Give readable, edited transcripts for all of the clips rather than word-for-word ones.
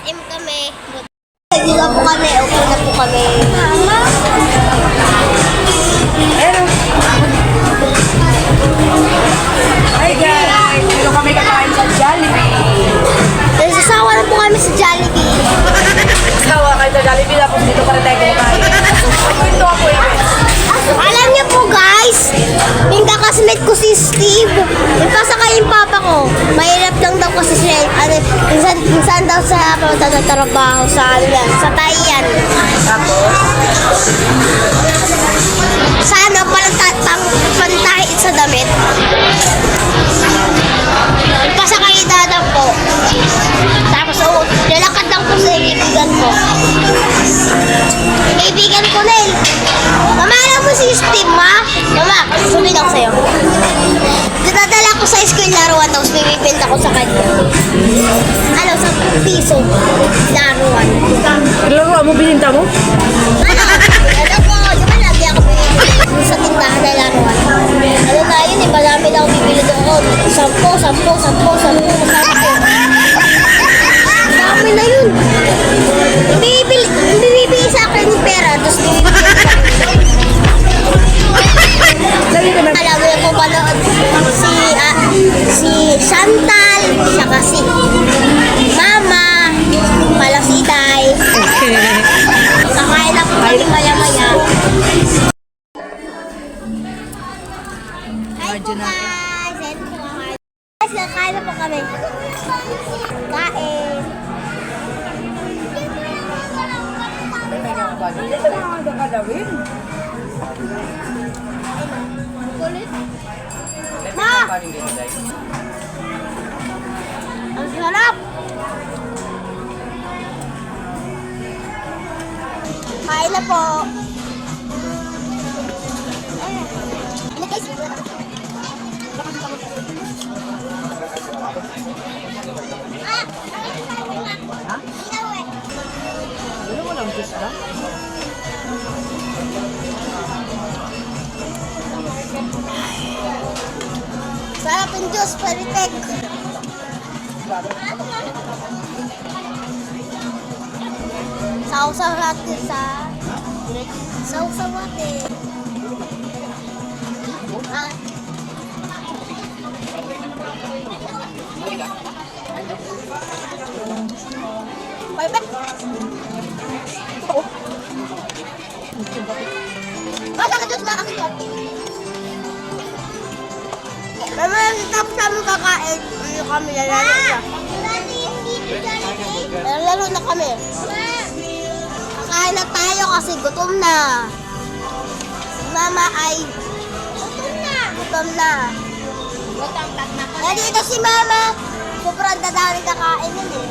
SM kami. Dito na po kami. Upo na po kami. Hi guys! Dito kami kakain sa Jollibee. Nasasawa na po kami sa Jollibee. Sawa kayo sa Jollibee, tapos dito pa rin tayo kumakain. Ito ako eh. Alam niyo po guys, yung kakasmate ko si Steve, ipasakay yung papa ko. Mahirap lang daw kasi siya, minsan daw sa trabaho sa Tayan. Tapos, Sana pantahit sa damit. Ipasakay dada po. Tapos lalakad lang po sa kaibigan ko. Kaibigan ko na eh. Mama, alam mo si Steve, ma? Mama, sabihin ako sa'yo. Dadala ko sa school laruan, tapos bibibenta ko sa kanya. Ano, sa piso. Laruan. laro mo, bininta mo? Ano? Ano po, di ba lagi ako bibili sa tindahan na laruan? Ano na yun eh, marami na ako bibili doon. 10. Dami na yun. Bibili sa akin yung pera, tapos bibili sa akin. Alam mo yung kung panood si Chantal, saka si Mama, pala si Day. Kakain na po kami maya-maya. Hi po guys! Ayan po kakain. Guys, kakain na po kami. Kain. Hindi ka na nagkakadawin. Ma! Ang sarap! Kain na po. Ano mo lang, Diyos na? Sarap yung Diyos, paritek. Sausaw natin sa... Sausaw natin. Ah. Bye-bye. Basta ka Diyos na ako. Mama, tapos kami kakain. Ano kami lalaro na? Lalaro na kami. Kakain na tayo kasi gutom na. Si Mama ay gutom na. Dito si Mama. Sobrang dadami kakain yun eh.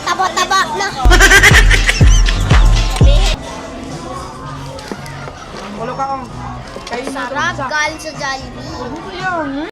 Taba-taba na. Ulo ka kong. Sarap galing sa Jollibee. Ano yan?